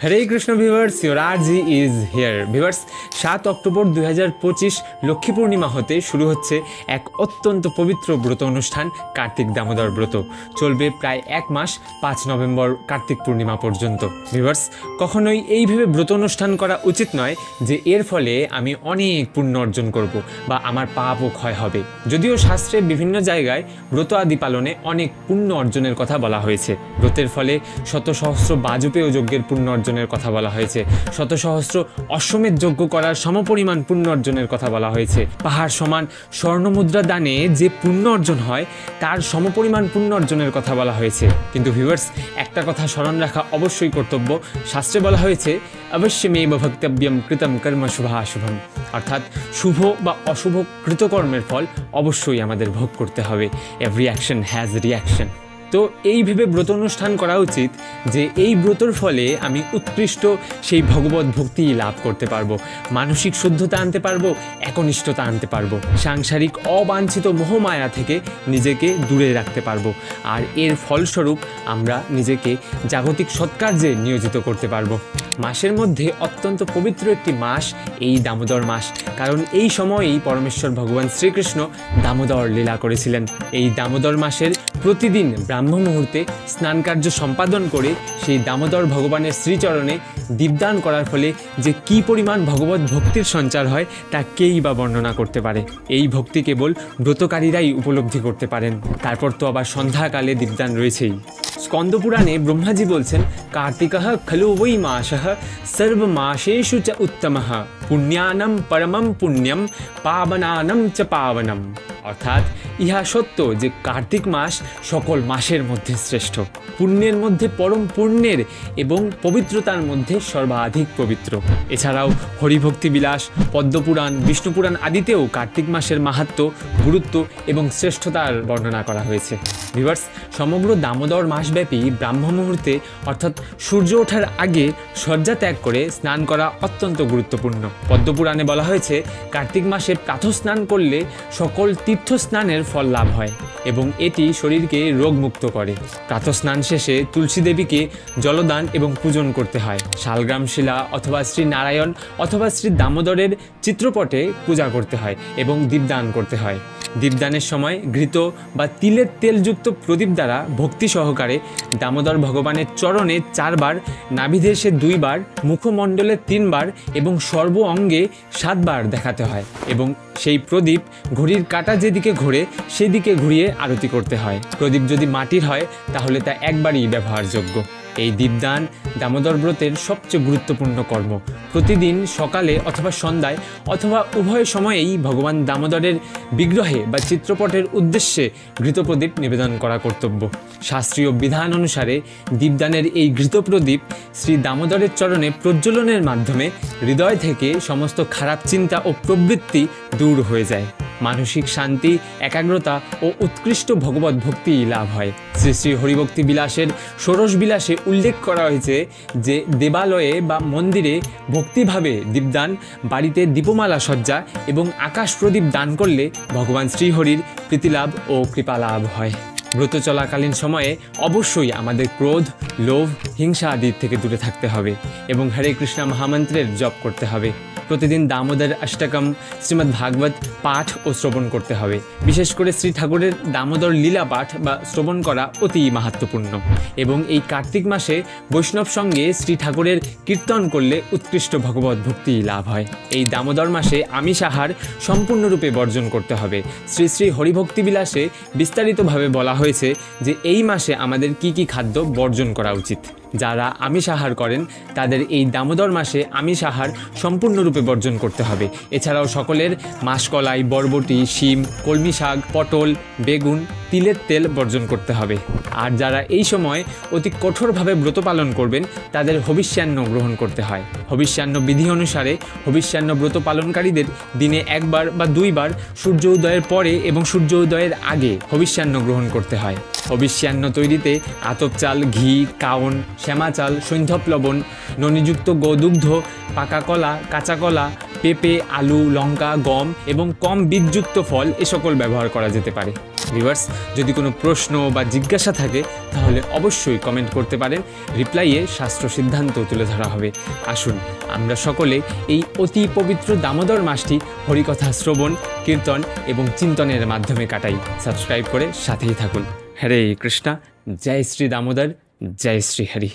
Hare Krishna viewers, your RJ is here. Viewers, 7 October 2025 Lakshmi Purnima হতে শুরু হচ্ছে এক অত্যন্ত পবিত্র ব্রত অনুষ্ঠান কার্তিক দামোদর ব্রত। চলবে প্রায় 1 মাস, 5 নভেম্বর কার্তিক পূর্ণিমা পর্যন্ত। ভিউয়ার্স, কখনোই এই ভেবে ব্রত অনুষ্ঠান করা উচিত নয় যে এর ফলে আমি অনেক পুণ্য অর্জন করব বা আমার পাপ ও ক্ষয় হবে। যদিও শাস্ত্রে বিভিন্ন জায়গায় ব্রত আদি পালনে অনেক পুণ্য অর্জনের কথা বলা হয়েছে। ব্রতের ফলে শত সহস্র বাজপেয় যজ্ঞের পুণ্য অর্জনের কথা বলা হয়েছে, শত সহস্র অশ্বমেধ যজ্ঞ করার সমপরিমাণ পুণ্য অর্জনের কথা বলা হয়েছে। পাহাড় সমান স্বর্ণমুদ্রা দানে যে পুণ্য অর্জন হয় তার সমপরিমাণ পুণ্য অর্জনের কথা বলা হয়েছে। কিন্তু ভিউয়ার্স, একটা কথা স্মরণ রাখা অবশ্যই কর্তব্য। শাস্ত্রে বলা হয়েছে অবশ্যমেব ভক্তব্যম কৃতম কর্ম শুভাশুভম, অর্থাৎ শুভ বা অশুভ কৃতকর্মের ফল অবশ্যই আমাদের ভোগ করতে হবে। Every action has reaction. তো এই ভেবে ব্রত অনুষ্ঠান করা উচিত যে এই ব্রতর ফলে আমি উৎকৃষ্ট সেই ভগবত ভক্তি লাভ করতে পারবো, মানসিক শুদ্ধতা আনতে পারবো, একনিষ্ঠতা আনতে পারবো, সাংসারিক অবাঞ্ছিত মোহমায়া থেকে নিজেকে দূরে রাখতে পারবো। আর এর ফলস্বরূপ আমরা নিজেকে জাগতিক সৎকার্যে নিয়োজিত করতে পারবো। মাসের মধ্যে অত্যন্ত পবিত্র একটি মাস এই দামোদর মাস, কারণ এই সময়েই পরমেশ্বর ভগবান শ্রীকৃষ্ণ দামোদর লীলা করেছিলেন। এই দামোদর মাসের প্রতিদিন ব্রাহ্ম মুহূর্তে স্নান কার্য সম্পাদন করে সেই দামোদর ভগবানের শ্রীচরণে দীপদান করার ফলে যে কী পরিমাণ ভগবত ভক্তির সঞ্চার হয় তা কেই বা বর্ণনা করতে পারে। এই ভক্তি কেবল ব্রতকারীরাই উপলব্ধি করতে পারেন। তারপর তো আবার সন্ধ্যাকালে দীপদান রয়েছেই। স্কন্দপুরাণে ব্রহ্মাজি বলছেন, কার্তিকঃ খলু বৈ মাসঃ সর্বমাসেষু চ উত্তমঃ পুণ্যানাম পরমম পুণ্যম পাবনানাম চ পাবনম, অর্থাৎ ইহা সত্য যে কার্তিক মাস সকল মাসের মধ্যে শ্রেষ্ঠ, পুণ্যের মধ্যে পরম পুণ্যের এবং পবিত্রতার মধ্যে সর্বাধিক পবিত্র। এছাড়াও হরিভক্তি বিলাস, পদ্মপুরাণ, বিষ্ণুপুরাণ আদিতেও কার্তিক মাসের মাহাত্ম্য, গুরুত্ব এবং শ্রেষ্ঠতার বর্ণনা করা হয়েছে। ভিউয়ার্স, সমগ্র দামোদর মাসব্যাপী ব্রাহ্ম মুহূর্তে অর্থাৎ সূর্য ওঠার আগে শয্যা ত্যাগ করে স্নান করা অত্যন্ত গুরুত্বপূর্ণ। পদ্মপুরাণে বলা হয়েছে, কার্তিক মাসে প্রাতঃস্নান করলে সকল তীর্থ স্নানের ফল লাভ হয় এবং এটি শরীরকে রোগমুক্ত করে। প্রাতঃস্নান শেষে তুলসী দেবীকে জলদান এবং পূজন করতে হয়। শালগ্রাম শিলা অথবা শ্রী নারায়ণ অথবা শ্রী দামোদরের চিত্রপটে পূজা করতে হয় এবং দীপদান করতে হয়। দীপদানের সময় ঘৃত বা তিলের তেলযুক্ত প্রদীপ দ্বারা ভক্তি সহকারে দামোদর ভগবানের চরণে 4 বার, নাভিদেশে 2 বার, মুখমণ্ডলে 3 বার এবং সর্ব অঙ্গে 7 বার দেখাতে হয় এবং সেই প্রদীপ ঘড়ির কাঁটা যেদিকে ঘোরে সেদিকে ঘুরিয়ে আরতি করতে হয়। প্রদীপ যদি মাটির হয় তাহলে তা একবারই ব্যবহারযোগ্য। এই দীপদান দামোদর ব্রতের সবচেয়ে গুরুত্বপূর্ণ কর্ম। প্রতিদিন সকালে অথবা সন্ধ্যায় অথবা উভয় সময়েই ভগবান দামোদরের বিগ্রহে বা চিত্রপটের উদ্দেশ্যে ঘৃতপ্রদীপ নিবেদন করা কর্তব্য। শাস্ত্রীয় বিধান অনুসারে দীপদানের এই ঘৃতপ্রদীপ শ্রী দামোদরের চরণে প্রজ্বলনের মাধ্যমে হৃদয় থেকে সমস্ত খারাপ চিন্তা ও প্রবৃত্তি দূর হয়ে যায়। মানসিক শান্তি, একাগ্রতা ও উৎকৃষ্ট ভগবত ভক্তি লাভ হয়। শ্রী শ্রী হরিভক্তি বিলাসের ষোড়শ বিলাসে উল্লেখ করা হয়েছে যে দেবালয়ে বা মন্দিরে ভক্তিভাবে দীপদান, বাড়িতে দীপমালা সজ্জা এবং আকাশ প্রদীপ দান করলে ভগবান শ্রীহরির প্রীতিলাভ ও কৃপালাভ হয়। ব্রত চলাকালীন সময়ে অবশ্যই আমাদের ক্রোধ, লোভ, হিংসা আদির থেকে দূরে থাকতে হবে এবং হরে কৃষ্ণ মহামন্ত্রের জপ করতে হবে। প্রতিদিন দামোদর অষ্টকম, শ্রীমদ্ ভাগবত পাঠ ও শ্রবণ করতে হবে। বিশেষ করে শ্রী ঠাকুরের দামোদর লীলা পাঠ বা শ্রবণ করা অতি মাহাত্ম্যপূর্ণ এবং এই কার্তিক মাসে বৈষ্ণব সঙ্গে শ্রী ঠাকুরের কীর্তন করলে উৎকৃষ্ট ভগবত ভক্তি লাভ হয়। এই দামোদর মাসে আমিষ আহার সম্পূর্ণরূপে বর্জন করতে হবে। শ্রী শ্রী হরিভক্তি বিলাসে বিস্তারিতভাবে বলা হয়েছে যে এই মাসে আমাদের কি কি খাদ্য বর্জন করা উচিত। যারা আমিষ আহার করেন তাদের এই দামোদর মাসে আমিষ আহার সম্পূর্ণরূপে বর্জন করতে হবে। এছাড়াও সকলের মাসকলাই, বরবটি, শিম, কলমি শাক, পটল, বেগুন, তিলের তেল বর্জন করতে হবে। আর যারা এই সময় অতি কঠোরভাবে ব্রত পালন করবেন তাদের হবিষ্যান্ন গ্রহণ করতে হয়। হবিষ্যান্ন বিধি অনুসারে হবিষ্যান্ন ব্রত পালনকারীদের দিনে 1 বার বা 2 বার সূর্য উদয়ের পরে এবং সূর্য উদয়ের আগে হবিষ্যান্ন গ্রহণ করতে হয়। হবিষ্যান্ন তৈরিতে আতপ চাল, ঘি, কাওন, শ্যামা চাল, সৈন্ধব লবণ, ননিযুক্ত গোদুগ্ধ, পাকা কলা, কাঁচা কলা, পেঁপে, আলু, লঙ্কা, গম এবং কম বীজযুক্ত ফল এ সকল ব্যবহার করা যেতে পারে। ভিউয়ার্স, যদি কোনো প্রশ্ন বা জিজ্ঞাসা থাকে তাহলে অবশ্যই কমেন্ট করতে পারেন, রিপ্লাইয়ে শাস্ত্র সিদ্ধান্ত তুলে ধরা হবে। আসুন আমরা সকলে এই অতি পবিত্র দামোদর মাসটি হরিকথা শ্রবণ, কীর্তন এবং চিন্তনের মাধ্যমে কাটাই। সাবস্ক্রাইব করে সাথেই থাকুন। হরে কৃষ্ণা, জয় শ্রী দামোদর, জয় শ্রী হরি।